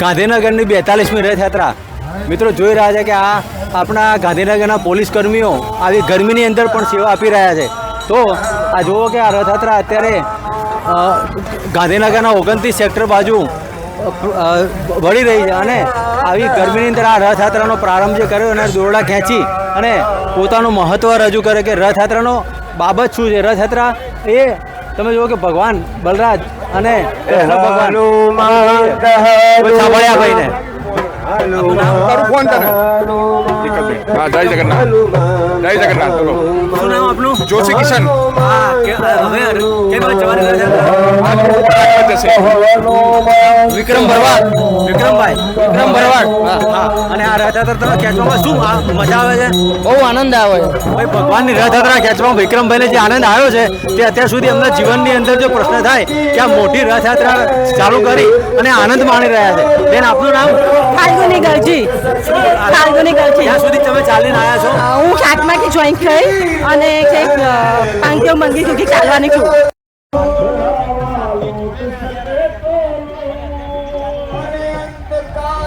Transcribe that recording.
ગાંધીનગરની 42મી રથયાત્રા મિત્રો જોઈ રહ્યા છે કે આ આપણા ગાંધીનગરના પોલીસ કર્મીઓ આવી ગરમીની અંદર પણ સેવા આપી રહ્યા છે. તો આ જુઓ કે આ રથયાત્રા અત્યારે ગાંધીનગરના 29 સેક્ટર બાજુ વળી રહી છે અને આવી ગરમીની અંદર આ રથયાત્રાનો પ્રારંભ જે કર્યો અને દોરડા ખેંચી અને પોતાનું મહત્ત્વ રજૂ કરે કે રથયાત્રાનો બાબત શું છે. રથયાત્રા એ તમે જુઓ કે ભગવાન બલરાજ અને ભગવાન સાંભળ્યા ભાઈને જય જગન્નાથ જય જગન્નાથ. બોલો શું નામ આપનું? જોશી કિશન. વિક્રમ ભરવાડ. અને આ રથયાત્રા તમે ખેંચવામાં શું મજા આવે છે? બહુ આનંદ આવે છે. ભાઈ ભગવાનની રથયાત્રા ખેંચવામાં વિક્રમભાઈને જે આનંદ આવ્યો છે તે અત્યાર સુધી એમના જીવનની અંદર જો પ્રશ્ન થાય કે આ મોટી રથયાત્રા ચાલુ કરી અને આનંદ માણી રહ્યા છે. બેન આપનું નામ? ફાલ્ગુની ગરજી. ત્યાં સુધી તમે ચાલીને આવ્યા છો? હું 7માંથી જોઈન થઈ અને પાંચસો મંગી સુધી ચાલવાની છું.